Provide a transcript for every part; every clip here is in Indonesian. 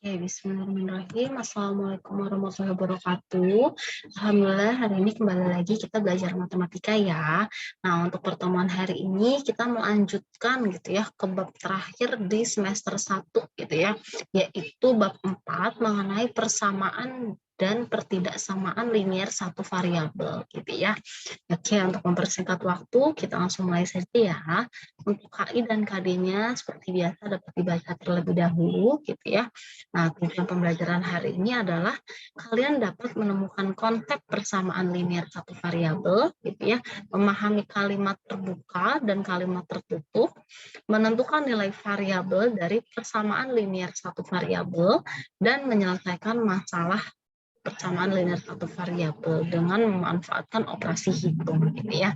Bismillahirrahmanirrahim. Assalamualaikum warahmatullahi wabarakatuh. Alhamdulillah hari ini kembali lagi kita belajar matematika ya. Nah, untuk pertemuan hari ini kita melanjutkan gitu ya ke bab terakhir di semester 1 gitu ya, yaitu bab 4 mengenai persamaan dan pertidaksamaan linier satu variabel gitu ya. Oke, untuk mempersingkat waktu kita langsung mulai saja ya. Untuk KI dan KD-nya seperti biasa dapat dibaca terlebih dahulu gitu ya. Nah, tujuan pembelajaran hari ini adalah kalian dapat menemukan konsep persamaan linier satu variabel, gitu ya, memahami kalimat terbuka dan kalimat tertutup, menentukan nilai variabel dari persamaan linier satu variabel, dan menyelesaikan masalah persamaan linier satu variabel dengan memanfaatkan operasi hitung, gitu ya.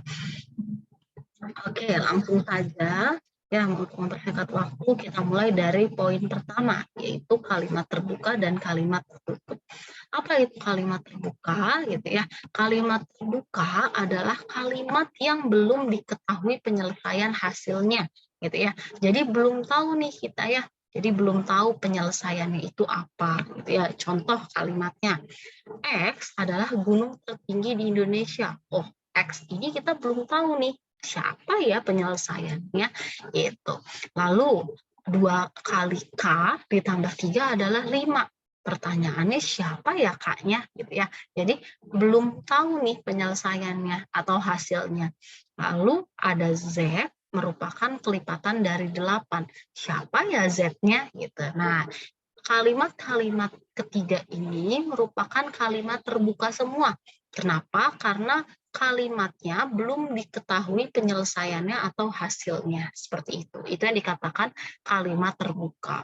Oke, langsung saja. Ya, untuk mempersingkat waktu, kita mulai dari poin pertama, yaitu kalimat terbuka dan kalimat tertutup. Apa itu kalimat terbuka? Gitu ya. Kalimat terbuka adalah kalimat yang belum diketahui penyelesaian hasilnya, gitu ya. Jadi belum tahu nih kita ya. Jadi belum tahu penyelesaiannya itu apa, gitu ya. Contoh kalimatnya, X adalah gunung tertinggi di Indonesia. Oh, X ini kita belum tahu nih siapa ya penyelesaiannya itu. Lalu 2 kali K ditambah 3 adalah 5. Pertanyaannya siapa ya K-nya gitu ya. Jadi belum tahu nih penyelesaiannya atau hasilnya. Lalu ada Z merupakan kelipatan dari 8. Siapa ya Z-nya gitu. Nah, kalimat-kalimat ketiga ini merupakan kalimat terbuka semua. Kenapa? Karena kalimatnya belum diketahui penyelesaiannya atau hasilnya. Seperti itu. Itu yang dikatakan kalimat terbuka.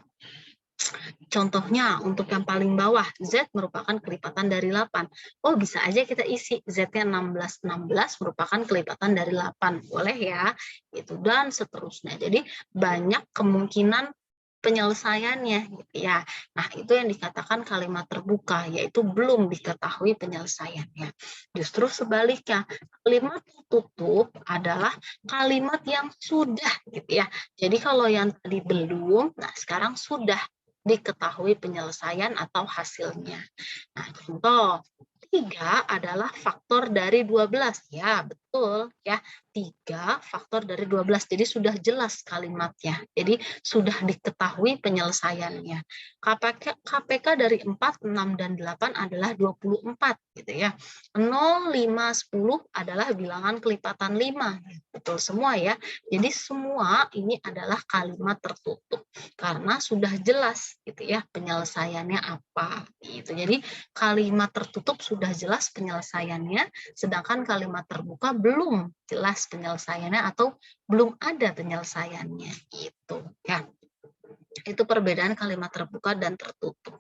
Contohnya untuk yang paling bawah, Z merupakan kelipatan dari 8. Oh, bisa aja kita isi Z-nya 16. 16 merupakan kelipatan dari 8. Boleh ya? Itu dan seterusnya. Jadi banyak kemungkinan penyelesaiannya gitu ya. Nah, itu yang dikatakan kalimat terbuka, yaitu belum diketahui penyelesaiannya. Justru sebaliknya, kalimat tertutup adalah kalimat yang sudah gitu ya. Jadi kalau yang tadi belum, nah sekarang sudah diketahui penyelesaian atau hasilnya. Nah, contoh 3 adalah faktor dari 12. Ya, betul ya. 3 faktor dari 12. Jadi sudah jelas kalimatnya. Jadi sudah diketahui penyelesaiannya. KPK dari 4, 6, dan 8 adalah 24 gitu ya. 0, 5, 10 adalah bilangan kelipatan 5. Betul semua ya. Jadi semua ini adalah kalimat tertutup karena sudah jelas gitu ya penyelesaiannya apa gitu. Jadi kalimat tertutup sudah jelas penyelesaiannya, sedangkan kalimat terbuka belum jelas penyelesaiannya atau belum ada penyelesaiannya gitu ya. Itu perbedaan kalimat terbuka dan tertutup.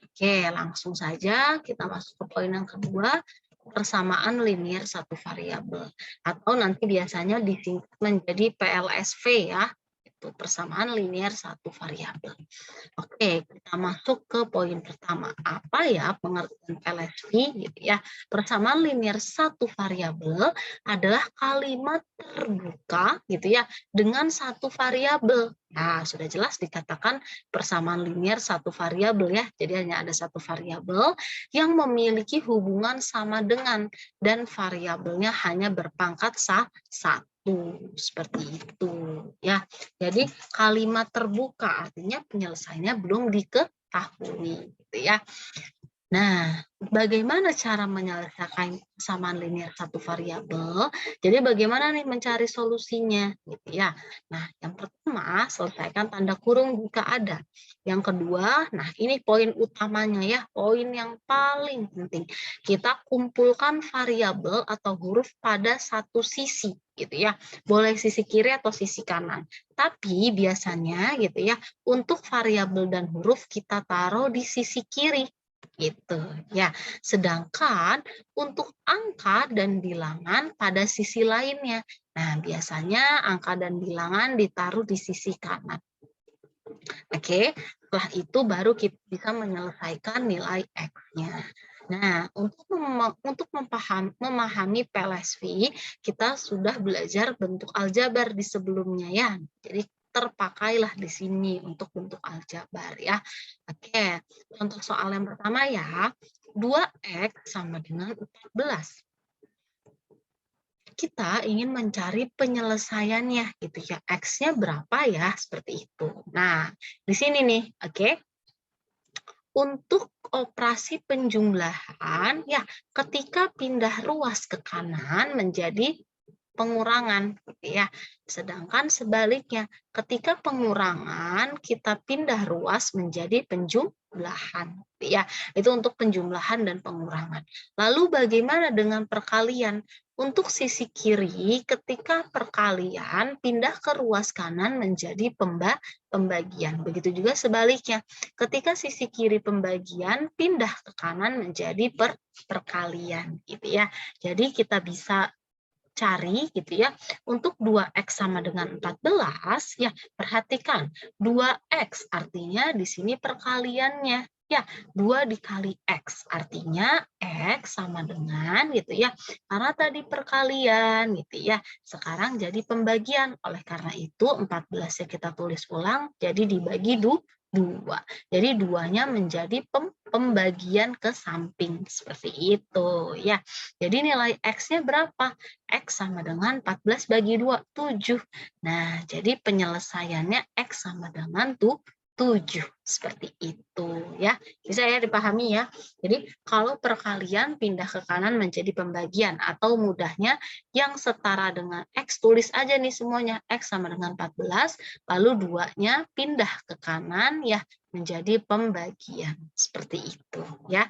Oke, langsung saja kita masuk ke poin yang kedua, persamaan linier satu variabel atau nanti biasanya disingkat menjadi PLSV ya. Itu persamaan linier satu variabel. Oke, kita masuk ke poin pertama. Apa ya pengertian PLSV gitu ya? Persamaan linier satu variabel adalah kalimat terbuka gitu ya dengan satu variabel. Nah, sudah jelas dikatakan persamaan linier satu variabel ya. Jadi hanya ada satu variabel yang memiliki hubungan sama dengan dan variabelnya hanya berpangkat satu seperti itu ya. Jadi kalimat terbuka artinya penyelesaiannya belum diketahui gitu ya. Nah, bagaimana cara menyelesaikan persamaan linier satu variabel? Jadi bagaimana nih mencari solusinya gitu ya. Nah, yang pertama selesaikan tanda kurung jika ada. Yang kedua, nah ini poin utamanya ya, poin yang paling penting. Kita kumpulkan variabel atau huruf pada satu sisi gitu ya. Boleh sisi kiri atau sisi kanan. Tapi biasanya gitu ya, untuk variabel dan huruf kita taruh di sisi kiri gitu ya. Sedangkan untuk angka dan bilangan pada sisi lainnya. Nah, biasanya angka dan bilangan ditaruh di sisi kanan. Oke, setelah itu baru kita bisa menyelesaikan nilai X-nya. Nah, untuk memahami PLSV, kita sudah belajar bentuk aljabar di sebelumnya ya. Jadi terpakailah di sini untuk bentuk aljabar ya. Oke, contoh soal yang pertama ya. 2x sama dengan 14. Kita ingin mencari penyelesaiannya gitu ya. X-nya berapa ya? Seperti itu. Nah, di sini nih, oke. Untuk operasi penjumlahan, ya ketika pindah ruas ke kanan menjadi pengurangan, gitu ya. Sedangkan sebaliknya, ketika pengurangan kita pindah ruas menjadi penjumlahan, gitu ya. Itu untuk penjumlahan dan pengurangan. Lalu bagaimana dengan perkalian? Untuk sisi kiri, ketika perkalian pindah ke ruas kanan menjadi pembagian. Begitu juga sebaliknya, ketika sisi kiri pembagian pindah ke kanan menjadi perkalian, gitu ya. Jadi kita bisa cari gitu ya, untuk 2x sama dengan 14, ya perhatikan 2x artinya di sini perkaliannya. Ya, 2 dikali x artinya x sama dengan gitu ya. Karena tadi perkalian gitu ya. Sekarang jadi pembagian. Oleh karena itu 14 ya kita tulis ulang jadi dibagi 2. Jadi 2-nya menjadi pembagian ke samping seperti itu ya. Jadi nilai x-nya berapa? X sama dengan 14 bagi 2, 7. Nah, jadi penyelesaiannya X sama dengan 7. Seperti itu ya. Bisa ya dipahami ya. Jadi kalau perkalian pindah ke kanan menjadi pembagian atau mudahnya yang setara dengan X, tulis aja nih semuanya. X sama dengan 14, lalu 2-nya pindah ke kanan ya menjadi pembagian. Seperti itu ya.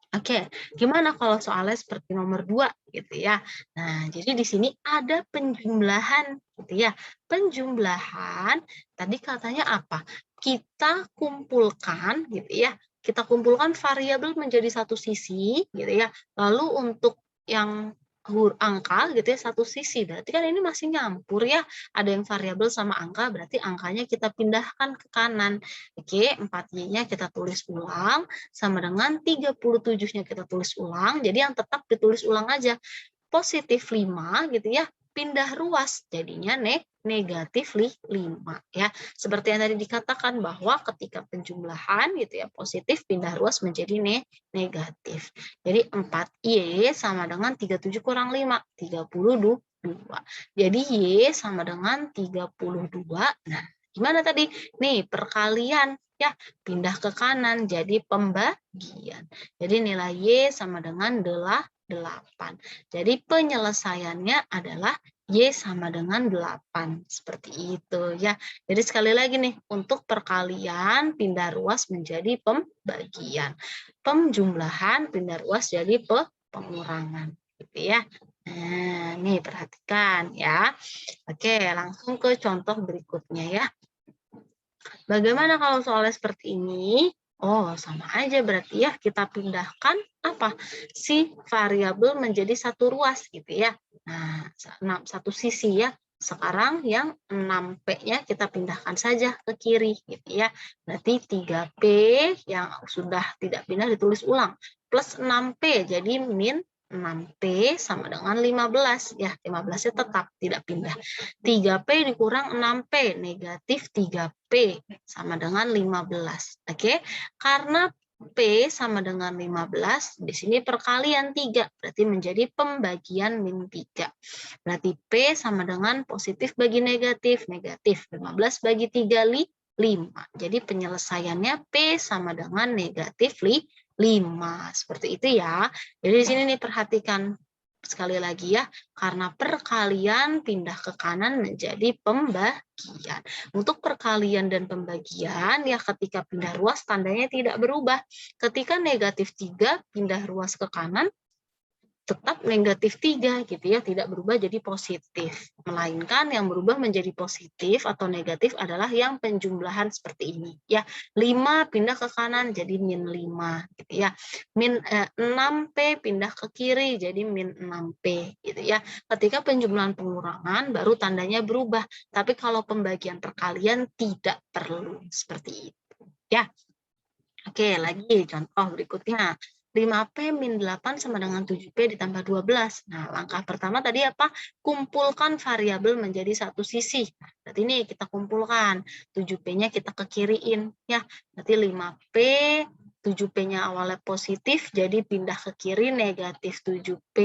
Oke, gimana kalau soalnya seperti nomor 2 gitu ya. Nah, jadi di sini ada penjumlahan gitu ya. Penjumlahan tadi katanya apa? Kita kumpulkan gitu ya. Kita kumpulkan variabel menjadi satu sisi gitu ya. Lalu untuk yang angka gitu ya satu sisi. Berarti kan ini masih nyampur ya. Ada yang variabel sama angka, berarti angkanya kita pindahkan ke kanan. Oke, 4Y-nya kita tulis ulang sama dengan 37-nya kita tulis ulang. Jadi yang tetap ditulis ulang aja. Positif 5 gitu ya, pindah ruas jadinya negatif 5 ya. Seperti yang tadi dikatakan bahwa ketika penjumlahan gitu ya positif pindah ruas menjadi negatif. Jadi 4Y sama dengan 37 kurang 5, 32. Jadi Y sama dengan 32. Nah, gimana tadi? Nih, perkalian ya, pindah ke kanan jadi pembagian. Jadi nilai Y sama dengan 8. Jadi penyelesaiannya adalah Y sama dengan 8. Seperti itu ya. Jadi sekali lagi nih, untuk perkalian pindah ruas menjadi pembagian. Penjumlahan pindah ruas jadi pengurangan. Gitu ya. Nah, nih perhatikan ya. Oke, langsung ke contoh berikutnya ya. Bagaimana kalau soalnya seperti ini? Oh, sama aja berarti ya kita pindahkan apa? Si variabel menjadi satu ruas gitu ya. Nah, satu sisi ya. Sekarang yang 6P-nya kita pindahkan saja ke kiri gitu ya. Berarti 3P yang sudah tidak pindah ditulis ulang. Plus 6P jadi min 6P sama dengan 15 ya. 15-nya tetap tidak pindah. 3P dikurang 6P negatif 3P sama dengan 15. Oke, karena P sama dengan 15, di sini perkalian 3, berarti menjadi pembagian min 3. Berarti P sama dengan positif bagi negatif, negatif 15 bagi 3, 5. Jadi penyelesaiannya P sama dengan negatif 5. Seperti itu ya. Jadi di sini nih perhatikan sekali lagi ya, karena perkalian pindah ke kanan menjadi pembagian. Untuk perkalian dan pembagian, ya ketika pindah ruas tandanya tidak berubah. Ketika negatif 3 pindah ruas ke kanan, tetap negatif 3 gitu ya, tidak berubah jadi positif. Melainkan yang berubah menjadi positif atau negatif adalah yang penjumlahan seperti ini. Ya, 5 pindah ke kanan jadi min 5 gitu ya. 6P pindah ke kiri jadi min 6P gitu ya. Ketika penjumlahan pengurangan baru tandanya berubah. Tapi kalau pembagian perkalian tidak perlu seperti itu. Ya. Oke, lagi contoh berikutnya. 5P min 8 sama dengan 7P ditambah 12. Nah, langkah pertama tadi apa? Kumpulkan variabel menjadi satu sisi. Nah, berarti ini kita kumpulkan. 7P-nya kita ke kiriin. Ya, berarti 5P, 7P-nya awalnya positif, jadi pindah ke kiri negatif 7P,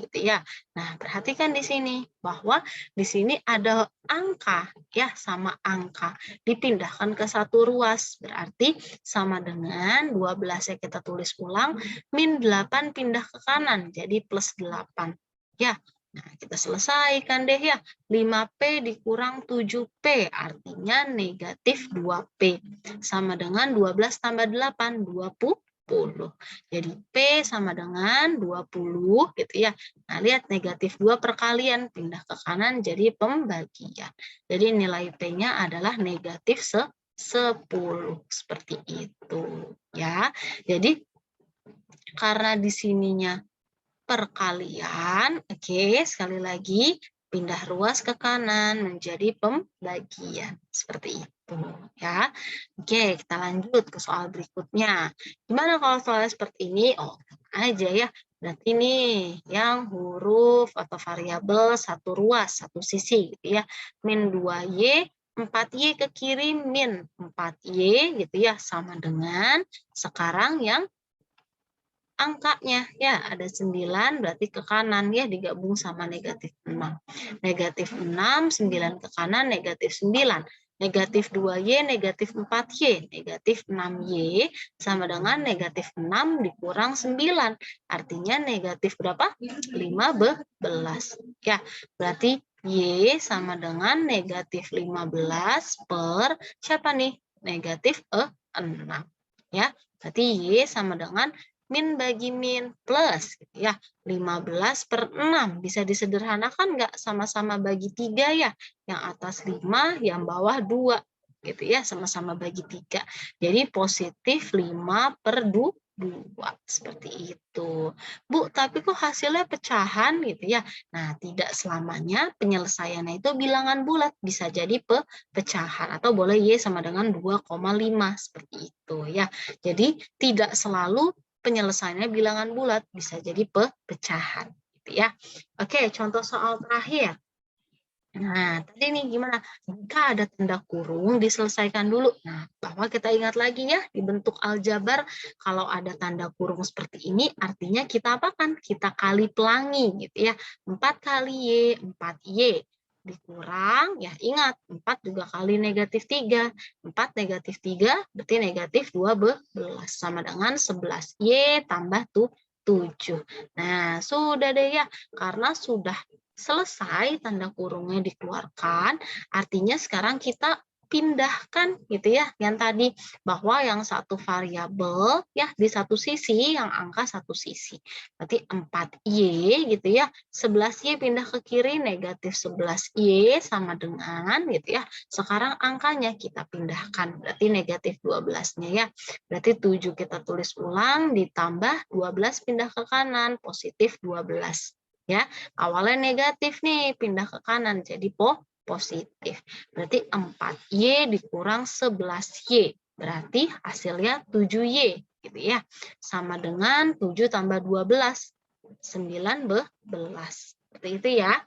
gitu ya. Nah, perhatikan di sini, bahwa di sini ada angka, ya, sama angka. Dipindahkan ke satu ruas, berarti sama dengan 12 ya kita tulis ulang, min 8 pindah ke kanan, jadi plus 8. Ya, nah kita selesaikan deh ya. 5P dikurang 7P, artinya negatif 2P. Sama dengan 12 tambah 8, 20. Jadi P sama dengan 20 gitu ya. Nah, lihat negatif 2 perkalian, pindah ke kanan jadi pembagian. Jadi nilai P-nya adalah negatif 10. Seperti itu ya. Jadi karena di sininya perkalian, oke, sekali lagi pindah ruas ke kanan menjadi pembagian. Seperti itu ya. Oke, kita lanjut ke soal berikutnya. Gimana kalau soalnya seperti ini? Oh, aja ya. Berarti nih yang huruf atau variabel satu ruas, satu sisi gitu ya. Min 2Y, 4Y ke kiri min 4Y gitu ya, sama dengan sekarang yang angkanya ya ada 9 berarti ke kanan ya digabung sama negatif 6. Negatif 6, 9 ke kanan negatif 9. Negatif 2Y, negatif 4Y. Negatif 6Y sama dengan negatif 6 dikurang 9. Artinya negatif berapa? 15. Ya, berarti Y sama dengan negatif 15 per siapa nih? Negatif 6. Ya, berarti Y sama dengan min bagi min plus gitu ya. 15 per 6 bisa disederhanakan nggak? Sama-sama bagi 3 ya. Yang atas 5, yang bawah 2 gitu ya, sama-sama bagi 3. Jadi positif 5 per 2 seperti itu. Bu, tapi kok hasilnya pecahan gitu ya. Nah, tidak selamanya penyelesaiannya itu bilangan bulat, bisa jadi pecahan atau boleh Y sama dengan 2,5 seperti itu ya. Jadi tidak selalu penyelesaiannya bilangan bulat, bisa jadi pecahan gitu ya. Oke, contoh soal terakhir. Nah, tadi nih gimana? Jika ada tanda kurung diselesaikan dulu. Nah, bahwa kita ingat lagi ya, di bentuk aljabar kalau ada tanda kurung seperti ini artinya kita apakan? Kita kali pelangi gitu ya. 4 kali Y, 4Y dikurang, ya ingat 4 juga kali negatif 3. 4 negatif 3 berarti negatif 12 sama dengan 11. Y tambah 7. Nah, sudah deh ya, karena sudah selesai tanda kurungnya dikeluarkan, artinya sekarang kita pindahkan gitu ya, yang tadi bahwa yang satu variabel ya di satu sisi, yang angka satu sisi. Berarti 4Y gitu ya, 11Y pindah ke kiri negatif 11Y sama dengan gitu ya. Sekarang angkanya kita pindahkan, berarti negatif 12-nya ya. Berarti 7 kita tulis ulang ditambah 12 pindah ke kanan, positif 12. Ya, awalnya negatif nih, pindah ke kanan jadi positif. Berarti 4Y dikurang 11Y. Berarti hasilnya 7Y gitu ya. Sama dengan 7 tambah 12, 19. Seperti itu ya.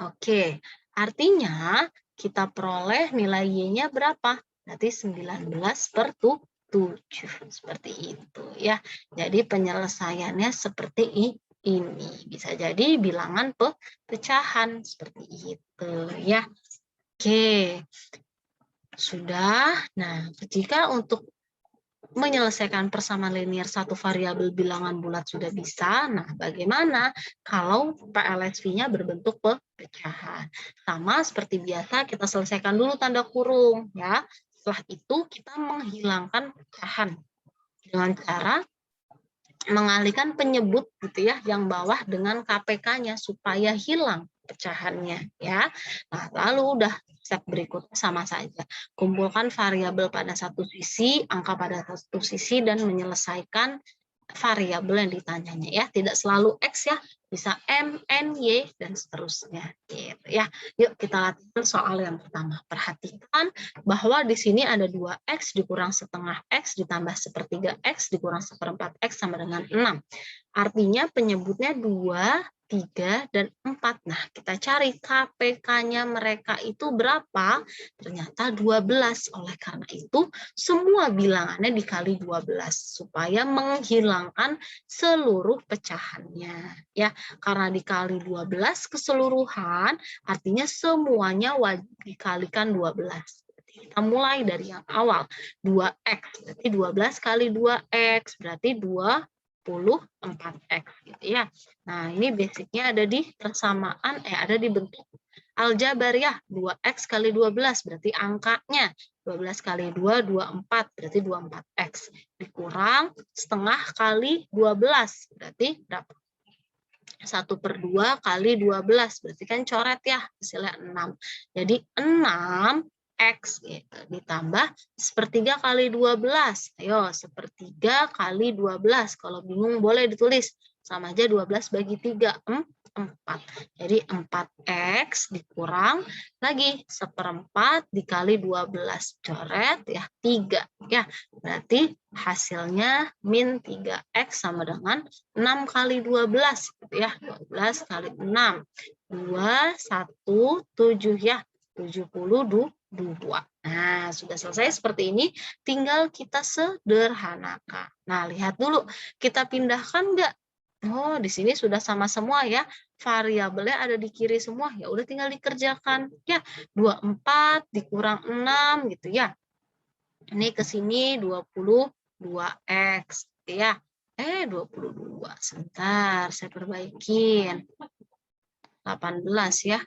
Oke, artinya kita peroleh nilai Y-nya berapa? Berarti 19 per 7. Seperti itu ya. Jadi penyelesaiannya seperti ini. Bisa jadi bilangan pecahan seperti itu ya. Oke. Sudah. Nah, jika untuk menyelesaikan persamaan linear satu variabel bilangan bulat sudah bisa, nah bagaimana kalau PLSV-nya berbentuk pecahan? Sama seperti biasa kita selesaikan dulu tanda kurung ya. Setelah itu kita menghilangkan pecahan dengan cara mengalihkan penyebut gitu ya yang bawah dengan KPK-nya supaya hilang pecahannya ya. Nah, lalu udah step berikutnya sama saja. Kumpulkan variabel pada satu sisi, angka pada satu sisi dan menyelesaikan variabel yang ditanyanya ya, tidak selalu X ya, bisa M, N, Y, dan seterusnya gitu ya. Yuk kita latihan soal yang pertama. Perhatikan bahwa di sini ada 2X dikurang setengah X ditambah sepertiga X dikurang seperempat X sama dengan 6. Artinya penyebutnya 2, 3, dan 4. Nah, kita cari KPK-nya mereka itu berapa? Ternyata 12. Oleh karena itu, semua bilangannya dikali 12 supaya menghilangkan seluruh pecahannya. Ya, karena dikali 12 keseluruhan, artinya semuanya wajib dikalikan 12. Kita mulai dari yang awal. 2X, berarti 12 kali 2X, berarti 24X gitu ya. Nah, ini basicnya ada di persamaan, ada di bentuk aljabar ya. 2X kali 12 berarti angkanya 12 kali 2, 24, berarti 24X. Dikurang setengah kali 12, berarti berapa? 1/2 kali 12, berarti kan coret ya, hasilnya 6. Jadi 6X gitu. Ditambah sepertiga kali 12. Ayo, sepertiga kali 12. Kalau bingung boleh ditulis. Sama aja 12 bagi 3. 4. Jadi 4X dikurang lagi seperempat dikali 12. Coret ya 3. Ya, berarti hasilnya min 3X sama dengan 6 kali 12. Gitu ya, 12 kali 6. 2, 1, 7 ya. 72. Nah, sudah selesai seperti ini, tinggal kita sederhanakan. Nah, lihat dulu, kita pindahkan enggak? Oh, di sini sudah sama semua ya. Variabelnya ada di kiri semua. Ya udah tinggal dikerjakan. Ya, 24 dikurang 6 gitu ya. Ini ke sini 22X ya. 22. Sebentar, saya perbaikin. 18 ya.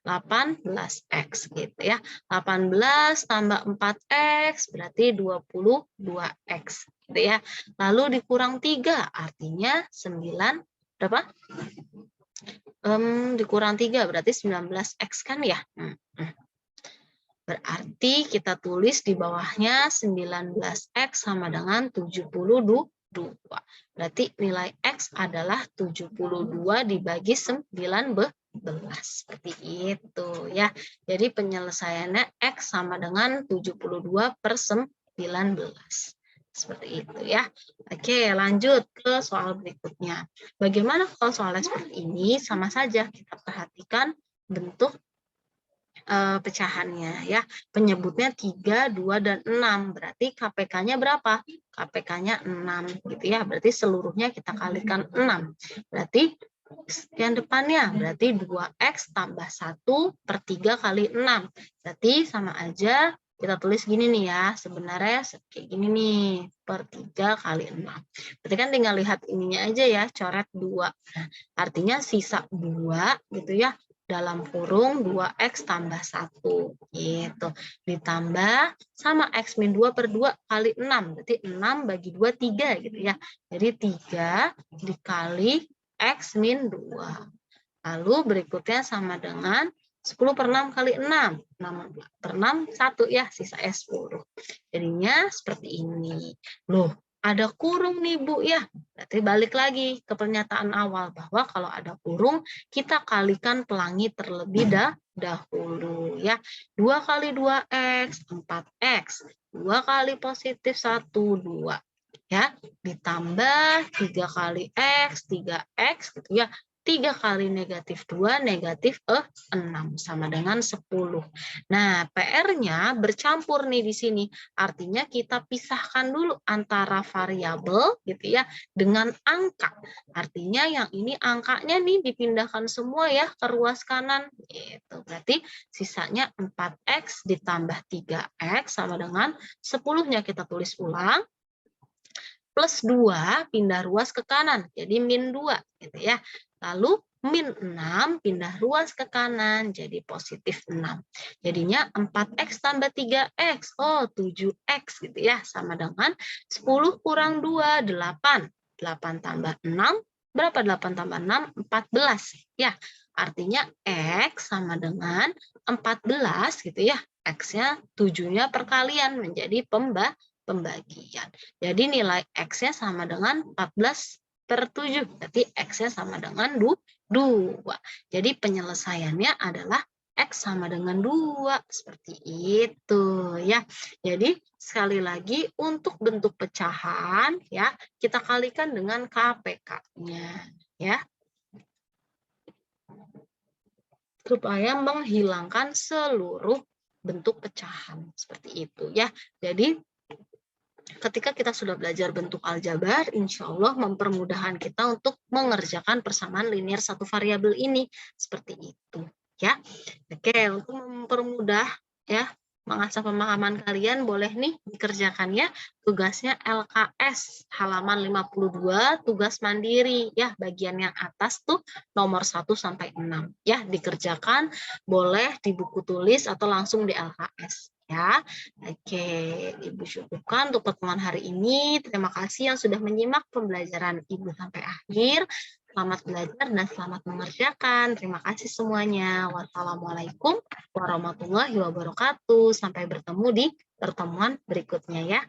18X gitu ya. 18 tambah 4X berarti 22X gitu ya. Lalu dikurang 3 artinya 9 berapa? Dikurang 3 berarti 19X kan ya. Berarti kita tulis di bawahnya 19X sama dengan 72. Berarti nilai X adalah 72 dibagi 19. Seperti itu ya. Jadi penyelesaiannya X sama dengan 72/19. Seperti itu ya. Oke, lanjut ke soal berikutnya. Bagaimana kalau soalnya seperti ini? Sama saja kita perhatikan bentuk pecahannya ya. Penyebutnya 3, 2, dan 6. Berarti KPK-/nya berapa? KPK-nya 6 gitu ya. Berarti seluruhnya kita kalikan 6. Berarti yang depannya berarti 2X tambah 1/3 kali 6. Berarti sama aja kita tulis gini nih ya. Sebenarnya kayak gini nih. Per 3 kali 6. Berarti kan tinggal lihat ininya aja ya. Coret 2. Nah, artinya sisa 2 gitu ya. Dalam kurung 2X tambah 1. Gitu. Ditambah sama X min 2/2 kali 6. Berarti 6 bagi 2, 3 gitu ya. Jadi 3 dikali X min 2. Lalu berikutnya sama dengan 10/6 kali 6. 6/6, 1 ya, sisa S10. Jadinya seperti ini. Loh, ada kurung nih Bu ya. Berarti balik lagi ke pernyataan awal bahwa kalau ada kurung, kita kalikan pelangi terlebih dahulu ya. 2 kali 2X, 4X. 2 kali positif 1, 2. Ya, ditambah 3 kali X, 3X gitu ya. 3 kali negatif 2, negatif 6 sama dengan 10. Nah, PR-nya bercampur nih di sini. Artinya kita pisahkan dulu antara variabel gitu ya dengan angka. Artinya yang ini angkanya nih dipindahkan semua ya ke ruas kanan. Gitu. Berarti sisanya 4X ditambah 3X sama dengan 10-nya kita tulis ulang. Plus 2 pindah ruas ke kanan, jadi min 2 gitu ya. Lalu min 6 pindah ruas ke kanan, jadi positif 6. Jadinya 4X tambah 3X, 7X gitu ya, sama dengan 10 kurang 2, 8. 8 tambah 6, berapa 8 tambah 6? 14. Ya, artinya X sama dengan 14 gitu ya. X-nya 7-nya perkalian menjadi pembagian. Jadi nilai X-nya sama dengan 14/7. Berarti X-nya sama dengan 2. Jadi penyelesaiannya adalah X sama dengan 2. Seperti itu ya. Jadi sekali lagi untuk bentuk pecahan ya, kita kalikan dengan KPK-nya ya. Supaya menghilangkan seluruh bentuk pecahan seperti itu ya. Jadi ketika kita sudah belajar bentuk aljabar, insya Allah mempermudahkan kita untuk mengerjakan persamaan linear satu variabel ini seperti itu ya. Oke, untuk mempermudah ya mengasah pemahaman kalian, boleh nih dikerjakannya tugasnya LKS halaman 52, tugas mandiri ya, bagian yang atas tuh nomor 1 sampai 6 ya, dikerjakan boleh di buku tulis atau langsung di LKS ya. Oke, Ibu cukupkan untuk pertemuan hari ini. Terima kasih yang sudah menyimak pembelajaran Ibu sampai akhir. Selamat belajar dan selamat mengerjakan. Terima kasih semuanya. Wassalamualaikum warahmatullahi wabarakatuh. Sampai bertemu di pertemuan berikutnya ya.